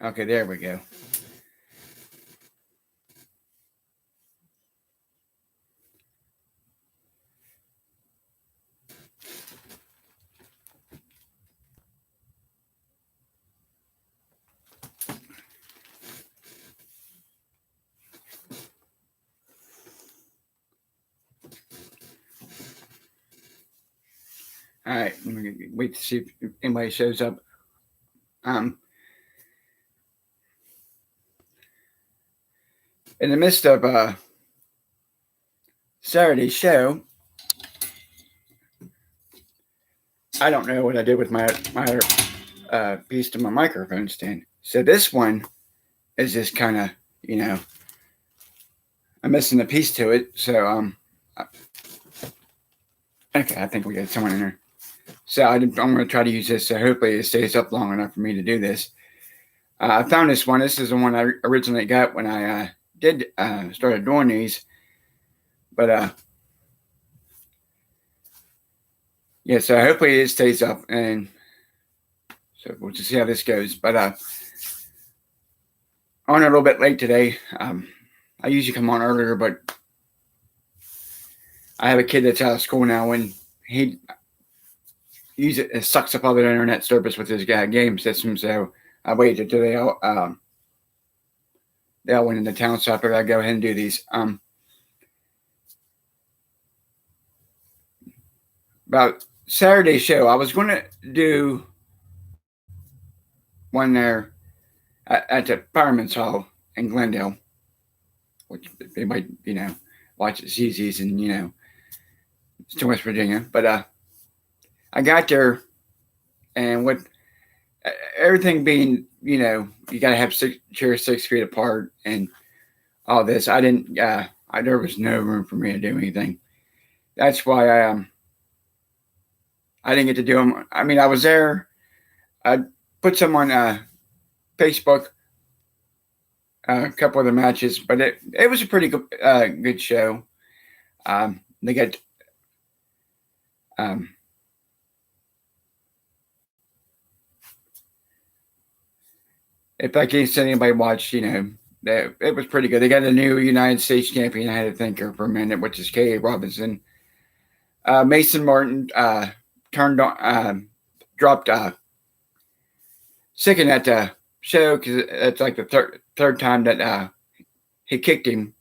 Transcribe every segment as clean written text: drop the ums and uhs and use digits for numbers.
Okay, there we go. All right, I'm gonna wait to see if anybody shows up. In the midst of Saturday's show, I don't know what I did with my piece to my microphone stand. So this one is just kind of, I'm missing a piece to it. So okay, I think we got someone in there. So I'm going to try to use this. So hopefully it stays up long enough for me to do this. I found this one. This is the one I originally got when I started doing these. But yeah, so hopefully it stays up, and so we'll just see how this goes. But on a little bit late today. I usually come on earlier, but I have a kid that's out of school now, and he sucks up all the internet service with his game system. So I waited until they all went into town, so I figured I'd go ahead and do these. About Saturday's show, I was going to do one there at the Fireman's Hall in Glendale, which they might, watch it CZ's and, it's to West Virginia. But I got there, and with everything being, you got to have chairs 6 feet apart and all this, I didn't, there was no room for me to do anything. That's why I didn't get to do them. I mean, I was there. I put some on Facebook, a couple of the matches, but it was a pretty good show. They got if I can't say anybody watched, it was pretty good. They got a new United States champion. I had to think her for a minute, which is Kay Robinson. Mason Martin dropped second at the show because it's like the third time that he kicked him.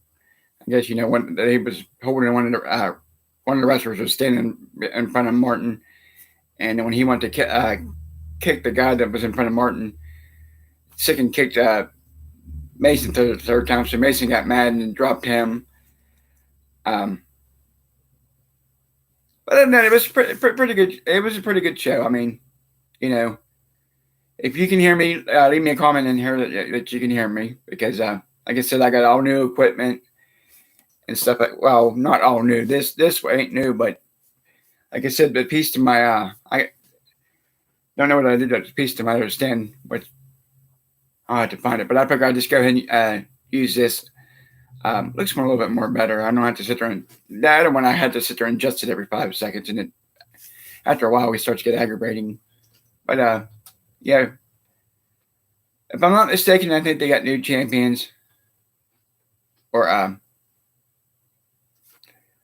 I guess when he was holding one of the wrestlers was standing in front of Martin, and when he went to kick the guy that was in front of Martin, Sicken kicked Mason the third time, so Mason got mad and dropped him. But other than that, it was pretty good. It was a pretty good show. I mean, if you can hear me, leave me a comment in here that you can hear me, because, like I said, I got all new equipment and stuff. Well, not all new. This ain't new, but like I said, the piece to my I don't know what I did. That piece to my other stand, which I'll have to find it. But I figure I'll just go ahead and use this. Looks a little bit more better. I don't have to sit there and the other one I had to sit there and adjust it every 5 seconds, and after a while we start to get aggravating. But yeah, if I'm not mistaken, I think they got new champions. Or like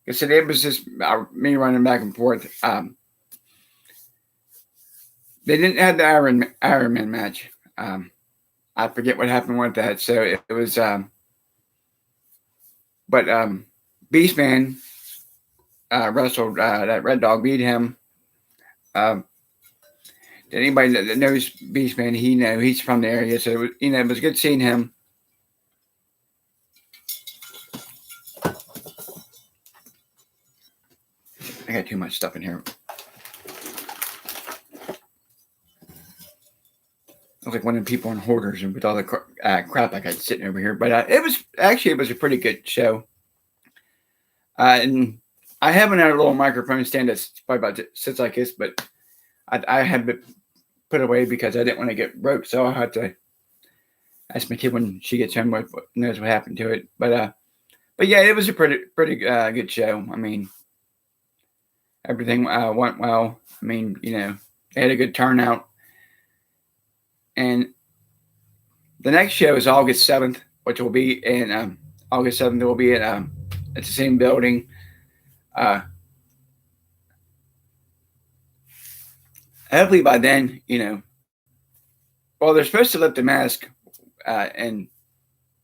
I said, it was just me running back and forth. They didn't have the Iron Man match. I forget what happened with that. So it was but Beastman wrestled that Red Dog, beat him. Anybody that knows Beastman, he's from the area, so it was good seeing him. I got too much stuff in here. I was like one of the people on Hoarders, and with all the crap I got sitting over here. But it was a pretty good show. And I have another little microphone stand that's probably about sits like this, but I have it put away because I didn't want to get broke, so I'll have to ask my kid when she gets home what knows what happened to it. But yeah, it was a pretty good show. I mean, everything went well. I mean, they had a good turnout. And the next show is August 7th, which will be in August 7th. It will be at the same building. Hopefully by then, well, they're supposed to lift the mask in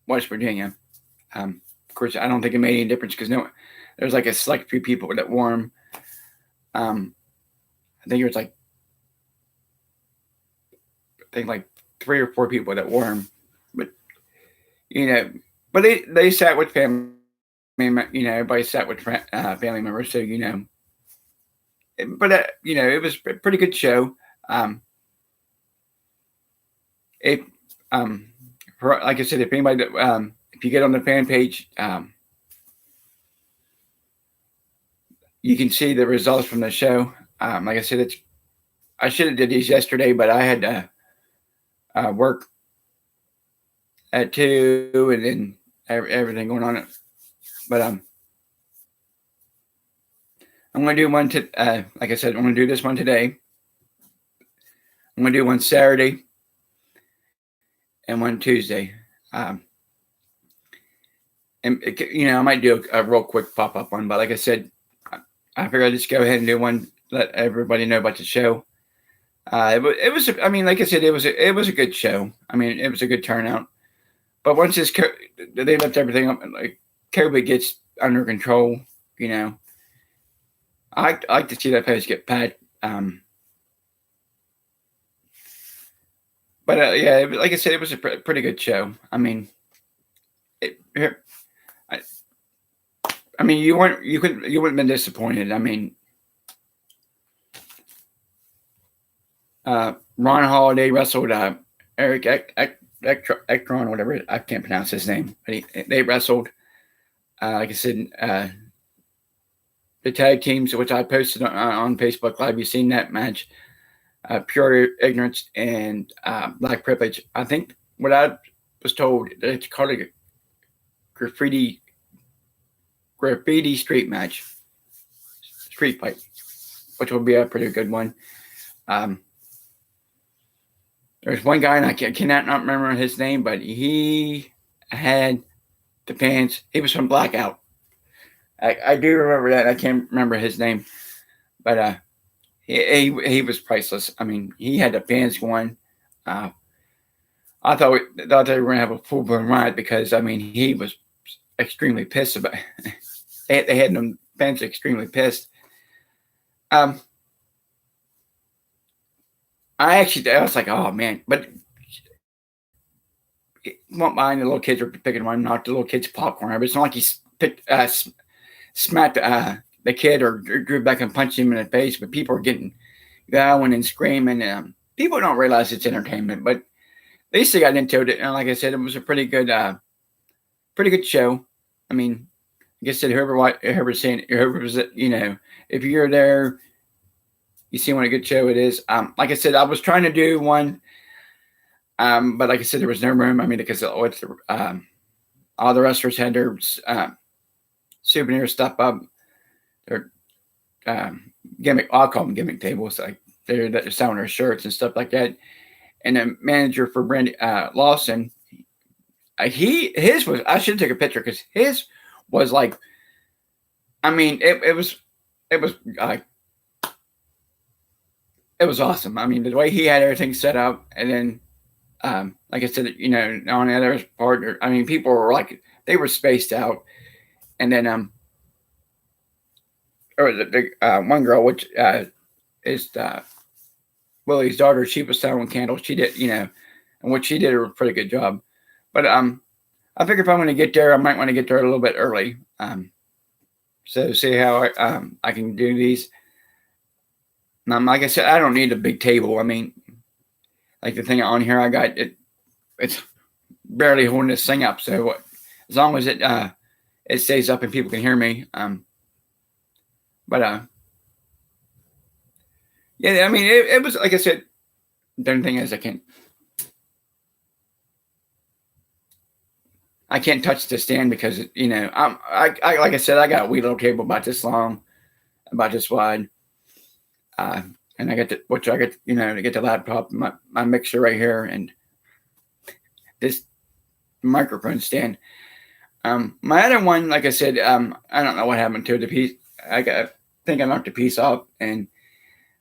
West Virginia. Of course, I don't think it made any difference because there's like a select few people that wore them. I think it was like 3 or 4 people that wore them, but they sat with family. Everybody sat with family members, so But it was a pretty good show. Like I said, if anybody, if you get on the fan page, you can see the results from the show. Like I said, I should have did these yesterday, but I had to work at 2, and then everything going on. But I'm going to do one like I said, I'm going to do this one today. I'm going to do one Saturday and one Tuesday. And I might do a real quick pop-up one, but like I said, I figured I'd just go ahead and do one, let everybody know about the show. It was, I mean, like I said, it was a good show. I mean, it was a good turnout. But once they left everything up, and like COVID gets under control, I like to see that place get packed. But yeah, like I said, it was a pretty good show. I mean, I mean, you wouldn't have been disappointed. I mean, Ron Holiday wrestled Eric Ekron, whatever, I can't pronounce his name, but they wrestled. Like I said, the tag teams, which I posted on Facebook Live. You've seen that match. Pure Ignorance and Black Privilege. I think what I was told, it's called a graffiti street match, street fight, which will be a pretty good one. There's one guy, and I cannot not remember his name, but he had the pants. He was from Blackout. I do remember that. I can't remember his name, but he was priceless. I mean, he had the fans going. I thought they were going to have a full blown riot because I mean he was extremely pissed about it. They had them fans extremely pissed. I was like, oh man, but won't mind the little kids are picking one, not the little kids popcorn. But it's not like he smacked the kid or drew back and punched him in the face. But people are getting going and screaming. People don't realize it's entertainment, but they still got into it. And like I said, it was a pretty good show. I mean, like I said, whoever was, if you're there, you see what a good show it is. Like I said, I was trying to do one, but like I said, there was no room. I mean, because all the wrestlers had their souvenir stuff up, their gimmick. I'll call them gimmick tables. Like they're selling their shirts and stuff like that. And the manager for Brandy Lawson, his was. I should take a picture because his was like. I mean, it was awesome. I mean, the way he had everything set up, and then, like I said, on the other part, I mean, people were like, they were spaced out, and then, or the one girl, which is Willie's daughter, she was selling candles. She did, and what she did a pretty good job. But I figure if I'm going to get there, I might want to get there a little bit early. So see how I can do these. Like I said, I don't need a big table. I mean, like the thing on here I got, it's barely holding this thing up. So as long as it stays up and people can hear me. But yeah, I mean, it was, like I said, the only thing is I can't touch the stand because, I like I said, I got a wee little table about this long, about this wide. And I get to get the laptop, my mixer right here, and this microphone stand. My other one, like I said, I don't know what happened to the piece. Think I knocked the piece off, and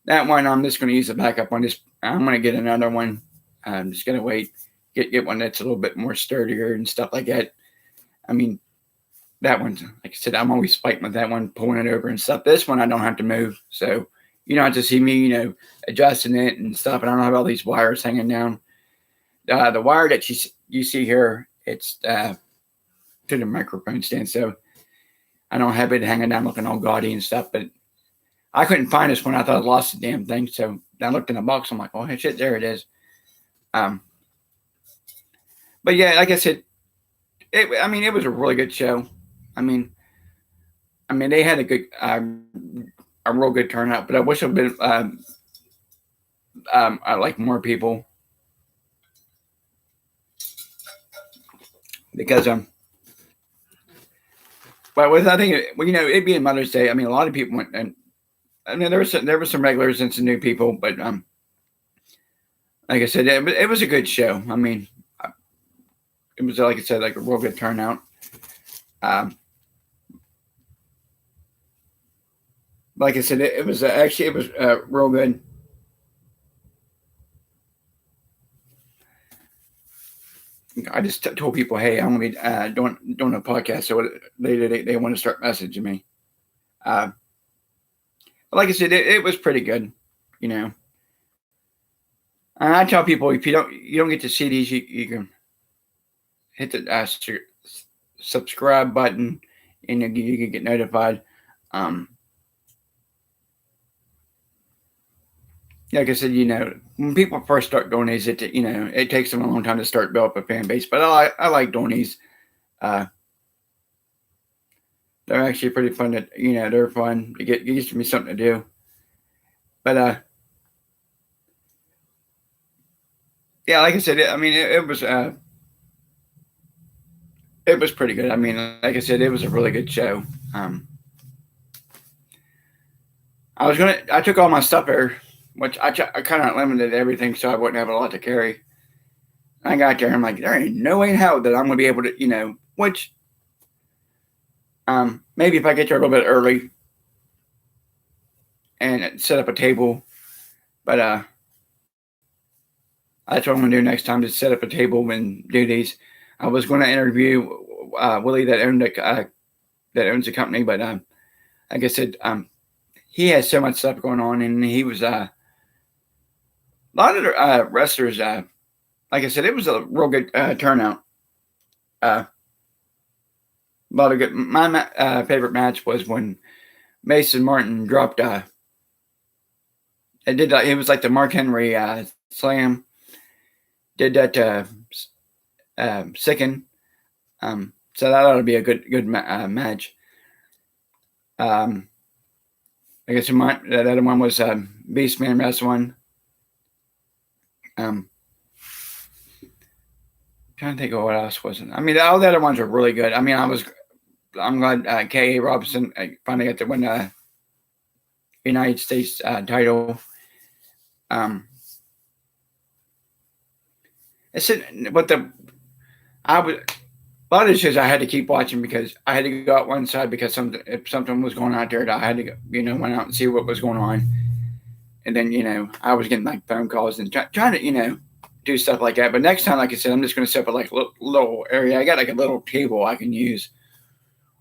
that one I'm just going to use a backup on this. I'm going to get another one. I'm just going to wait, get one that's a little bit more sturdier and stuff like that. I mean, that one's, like I said, I'm always fighting with that one, pulling it over and stuff. This one I don't have to move, so you don't have to see me, adjusting it and stuff. And I don't have all these wires hanging down. The wire that you see here, it's to the microphone stand, so I don't have it hanging down looking all gaudy and stuff. But I couldn't find this one. I thought I lost the damn thing, so I looked in the box. I'm like, oh shit, there it is. But yeah, like I said, it was a really good show. I mean, they had a real good turnout, but I wish it would have been, I like more people, because but with, I think, it being Mother's Day, a lot of people went, and there was some regulars and some new people, but like I said, it was a good show. It was, like I said, like a real good turnout. Like I said, it was real good. I just told people, hey, I'm going to be doing a podcast, so they want to start messaging me. Like I said, it was pretty good, And I tell people, if you don't get to see these, you can hit the subscribe button, and you can get notified. Like I said, when people first start doing these, it takes them a long time to start build up a fan base. But I like doing these. They're actually pretty fun. They're fun. It gives me something to do. But yeah, like I said, it was pretty good. Like I said, it was a really good show. I took all my stuff there, which I kind of limited everything so I wouldn't have a lot to carry. I got there, I'm like, there ain't no way in hell that I'm going to be able to, which, maybe if I get there a little bit early and set up a table, but that's what I'm going to do next time, to set up a table and do these. I was going to interview Willie that owns the company, but like I said, he has so much stuff going on, and he was a lot of the wrestlers. Like I said, it was a real good turnout. A lot of good. My favorite match was when Mason Martin dropped. It was like the Mark Henry slam. Did that Sicken. So that ought to be a good match. I guess that other one was Beastman wrestling. Trying to think of what else was it. All the other ones were really good. I'm glad K.A. Robinson finally got to win the United States title. A lot of the shows I had to keep watching because I had to go out one side because if something was going on out there, I had to go, went out and see what was going on. And then, I was getting like phone calls and trying to, do stuff like that. But next time, like I said, I'm just going to set up like a little area. I got like a little table I can use,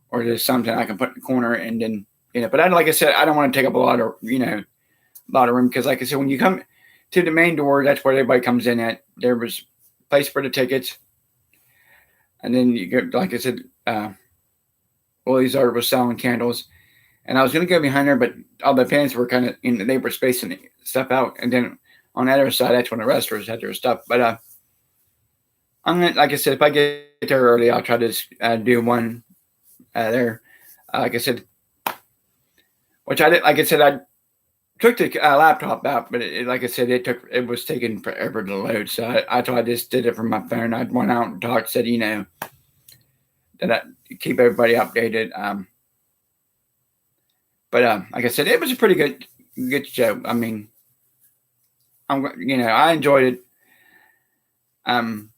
or just something I can put in the corner, and then, but like I said, I don't want to take up a lot of room, because like I said, when you come to the main door, that's where everybody comes in at. There was a place for the tickets. And then you get, like I said, Willie's Art was selling candles, and I was going to go behind there, but all the fans were kind of, they were spacing stuff out. And then on the other side, that's when the wrestlers had their stuff. But I'm gonna, like I said, if I get there early, I'll try to do one there. Like I said, which I did. Like I said, I took the laptop out, but like I said, it was taking forever to load. So I thought I just did it from my phone. I went out and talked, said, that I keep everybody updated. But like I said, it was a pretty good good show. I mean, I enjoyed it. Um,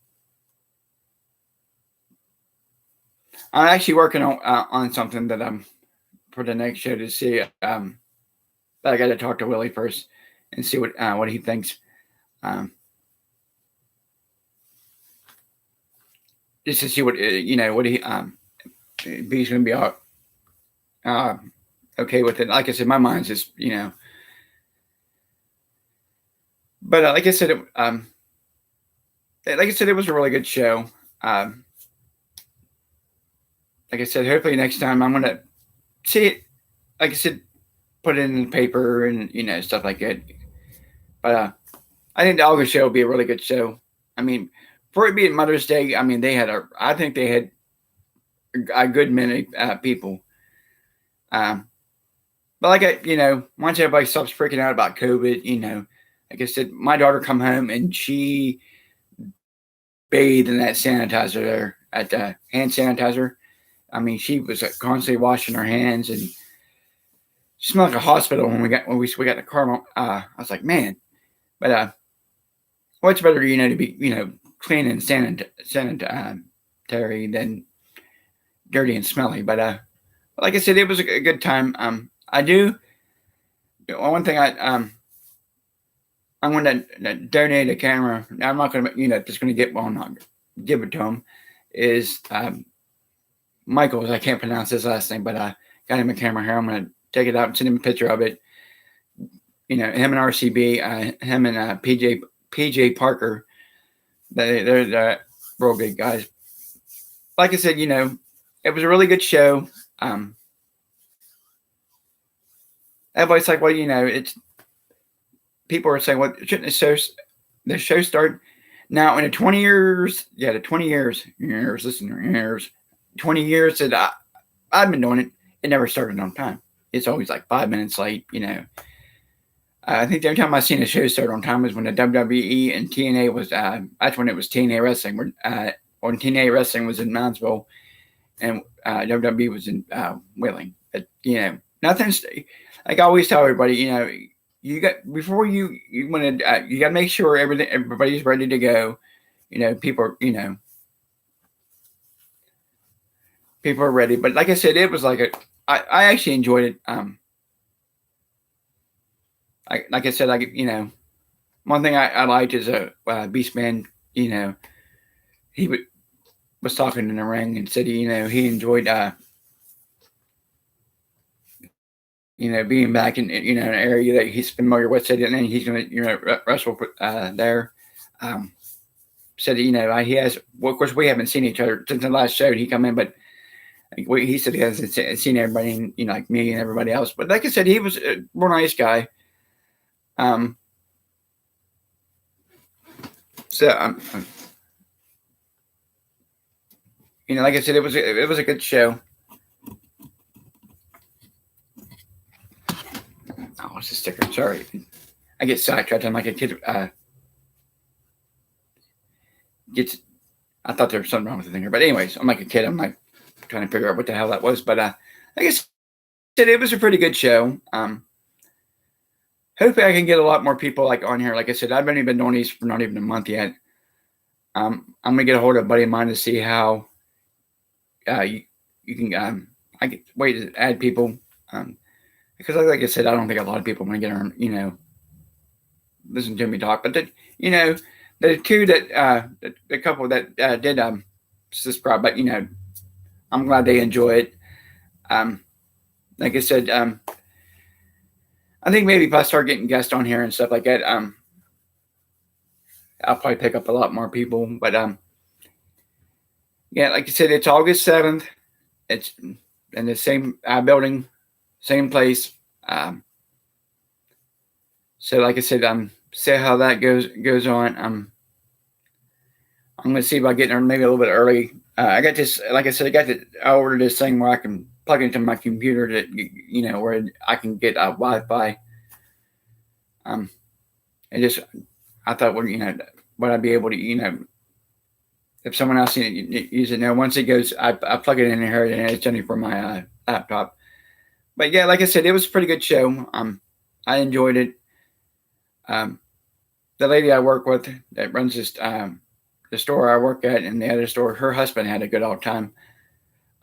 I'm actually working on something that for the next show to see. But I got to talk to Willie first and see what he thinks. Um, just to see what he he's going to be uh, okay with it. Like I said, my mind's just but like I said, it was a really good show. Um, like I said, hopefully next time I'm gonna see it. Like I said, put it in the paper and stuff like that. But I think the August show will be a really good show. I mean, for it being Mother's Day, I mean I think they had a good many people. But once everybody stops freaking out about COVID, like I said, my daughter come home and she bathed in that sanitizer there at the hand sanitizer. I mean, she was constantly washing her hands and smelled like a hospital when we got in the car. I was like, man, but what's better, to be clean and sanitary than dirty and smelly. But like I said, it was a good time. I do one thing. I'm going to donate a camera. I'm not going to just going to get one. I'll give it to him. Is Michael's? I can't pronounce his last name, but I got him a camera here. I'm going to take it out and send him a picture of it. Him and RCB, him and PJ Parker. They're real good guys. Like I said, it was a really good show. Everybody's like, well, it's people are saying, well, shouldn't the show start now in the 20 years? Yeah, the 20 years, listen, 20 years that I've been doing it. It never started on time. It's always like 5 minutes late. I think the only time I seen a show start on time was when the WWE and TNA was. That's when it was TNA wrestling. When TNA wrestling was in Moundsville, and WWE was in Wheeling. But nothing's like I always tell everybody. You got before you want to you got to make sure everybody's ready to go. People people are ready. But like I said, it was like I actually enjoyed it. Like I said, one thing I liked is Beastman. He was talking in the ring and said he enjoyed being back in an area that he's familiar with. Said and then he's going to wrestle there. Said he has. Well, of course, we haven't seen each other since the last show. He come in, but he said he hasn't seen everybody, like me and everybody else. But like I said, he was a real nice guy. So like I said, it was a good show. Oh, it's a sticker. Sorry, I get sidetracked. I'm like a kid. I thought there was something wrong with the thing here, but anyways, I'm like a kid. I'm like trying to figure out what the hell that was. But like I said, it was a pretty good show. Hopefully, I can get a lot more people like on here. Like I said, I've only been doing these for not even a month yet. I'm gonna get a hold of a buddy of mine to see how you can. I get way to add people because, like I said, I don't think a lot of people want to get on. Listen to me talk. But the two that the couple that did subscribe, but I'm glad they enjoy it. Like I said, I think maybe if I start getting guests on here and stuff like that, I'll probably pick up a lot more people. But yeah, like I said, it's August 7th. It's in the same building, same place. So like I said, see how that goes on. I'm gonna see about getting there maybe a little bit early. I got this, like I said, I ordered this thing where I can plug into my computer that where I can get Wi-Fi. I thought, well, would I be able to, if someone else use it now, once it goes, I plug it in here and it's only for my laptop. But yeah, like I said, it was a pretty good show. I enjoyed it. The lady I work with that runs the store I work at and the other store, her husband had a good old time.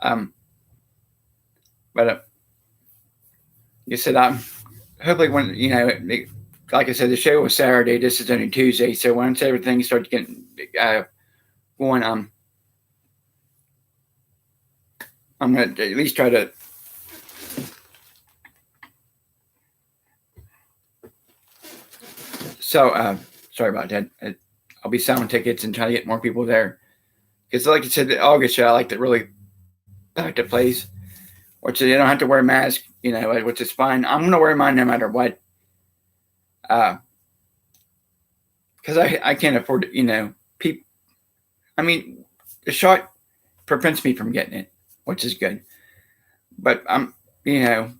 Um, but you said hopefully when like I said, the show was Saturday. This is only Tuesday, so once everything starts getting going, I'm gonna at least try to. So sorry about that. I'll be selling tickets and try to get more people there. Because like I said, the August show, I like to really pack the place, which you don't have to wear a mask, which is fine. I'm gonna wear mine no matter what. Because I can't afford people. I mean, the shot prevents me from getting it, which is good. But I can't.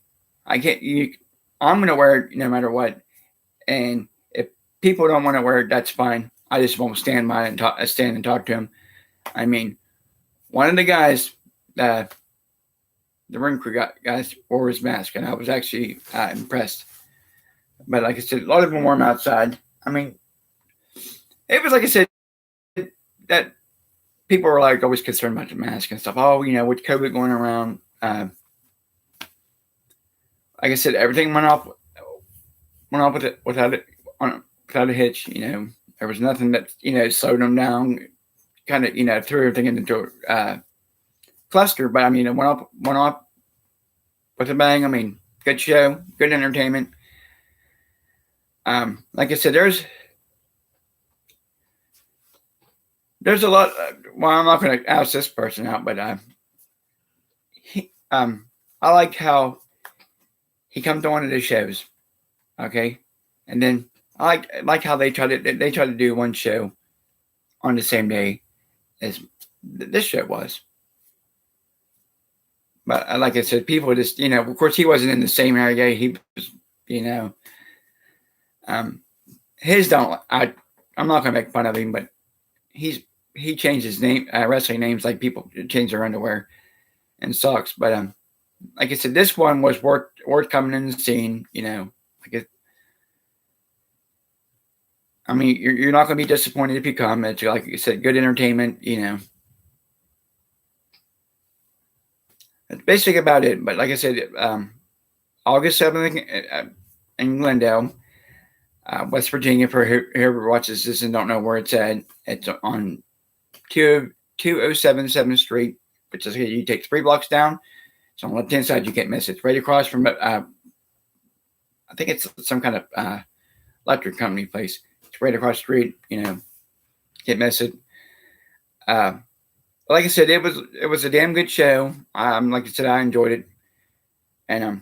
I'm gonna wear it no matter what. And if people don't want to wear it, that's fine. I just won't stand by and stand and talk to them. I mean, one of the guys, the ring crew guys, wore his mask, and I was actually impressed. But like I said, a lot of them wore them outside. I mean, it was like I said that people were like always concerned about the mask and stuff. Oh, with COVID going around, like I said, everything went off with it without a hitch. There was nothing that slowed them down. Kind of threw everything into a cluster, but I mean, it went off with a bang. I mean, good show, good entertainment. Like I said, there's a lot. Well, I'm not going to ask this person out, but I like how he comes to one of the shows, okay, and then I like how they try to do one show on the same day as this show was. But like I said, people just of course he wasn't in the same area. He was his don't. I'm not going to make fun of him, but he changed his name, wrestling names like people change their underwear and socks. But like I said, this one was worth coming in and seeing. I mean, you're not going to be disappointed if you come. It's like you said, good entertainment. That's basically about it. But like I said, August 7th in Glendale, West Virginia. For whoever watches this and don't know where it's at, it's on 2077 7th Street, which is you take 3 blocks down. It's on the left-hand side. You can't miss it. It's right across from I think it's some kind of electric company place. It's right across the street. Can't miss it. Like I said, it was a damn good show. Like I said, I enjoyed it. And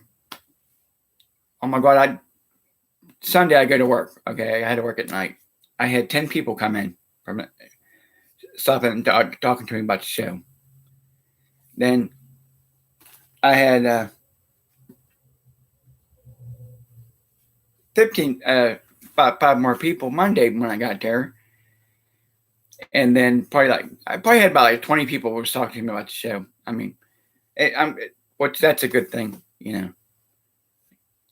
oh my God, Sunday I go to work. Okay, I had to work at night. I had 10 people come in from stopping and talking to me about the show. Then I had 5 more people Monday when I got there. And then I probably had about like 20 people who was talking to me about the show. I mean, that's a good thing,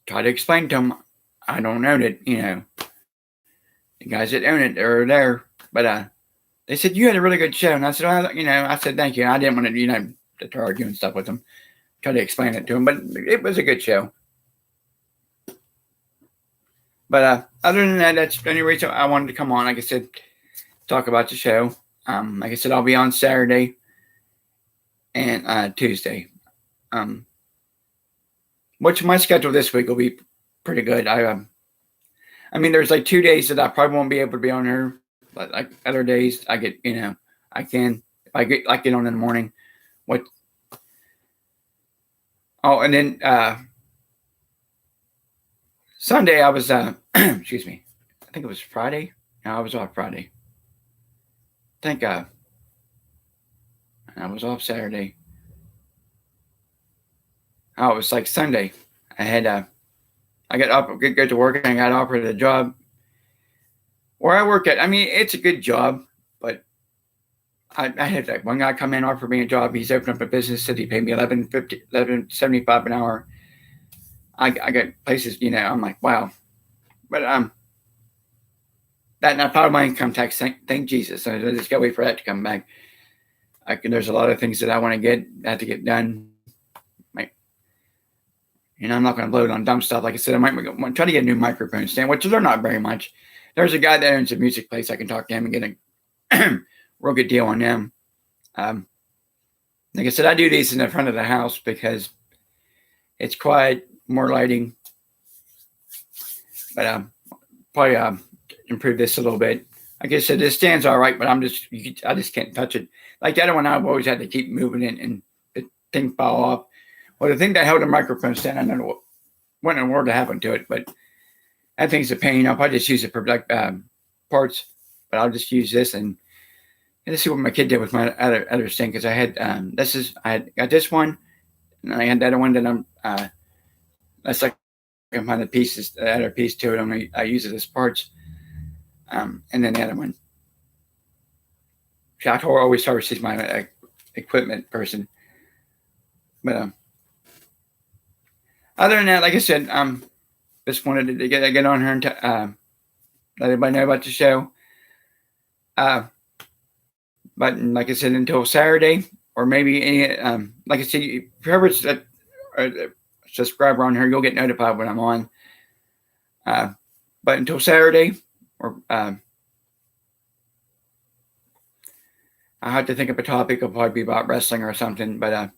Try to explain to them, I don't own it, The guys that own it are there, but they said you had a really good show, and I said, I said thank you. I didn't want to argue and stuff with them. Try to explain it to them, but it was a good show. But other than that, that's the only reason I wanted to come on. Like I said, talk about the show. Like I said, I'll be on Saturday and Tuesday. Which my schedule this week will be pretty good. I mean, there's like 2 days that I probably won't be able to be on here, but like other days I get, I can if I get on in the morning. And then Sunday I was excuse me, I think it was Friday. No, I was off Friday. Thank God. I was off Saturday. Oh, it was like Sunday. I had I got up, go to work, and I got offered a job where I work at. I mean, it's a good job, but I had that one guy come in, offer me a job. He's opened up a business. Said he paid me $11.75 an hour. I got places, I'm like, wow. But that not part of my income tax. Thank Jesus. So I just gotta wait for that to come back. There's a lot of things that I want to have to get done. Like, I'm not going to blow it on dumb stuff. Like I said, I might try to get a new microphone stand, which they're not very much. There's a guy that owns a music place. I can talk to him and get a real good deal on them. Like I said, I do these in the front of the house because it's quiet, more lighting. But probably improve this a little bit. Like I said, this stand's all right, but I just can't touch it. Like the other one, I've always had to keep moving it and the thing fall off. Well, the thing that held the microphone stand, I don't know what in the world happened to it, but that thing's a pain. I'll probably just use it for like parts, but I'll just use this and let's see what my kid did with my other stand, because I had I got this one, and I had the other one that that's like I can find the other piece to it. I use it as parts. And then the other one. Shator always thought she's my equipment person. But other than that, like I said, just wanted to get on here and let everybody know about the show. But like I said, until Saturday, or maybe any, like I said, whoever's a subscriber on here, you'll get notified when I'm on. But until Saturday, or I have to think of a topic. It'll probably be about wrestling or something, but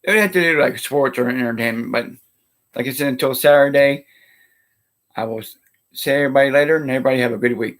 it would have to do like sports or entertainment. But like I said, until Saturday, I will see everybody later, and everybody have a good week.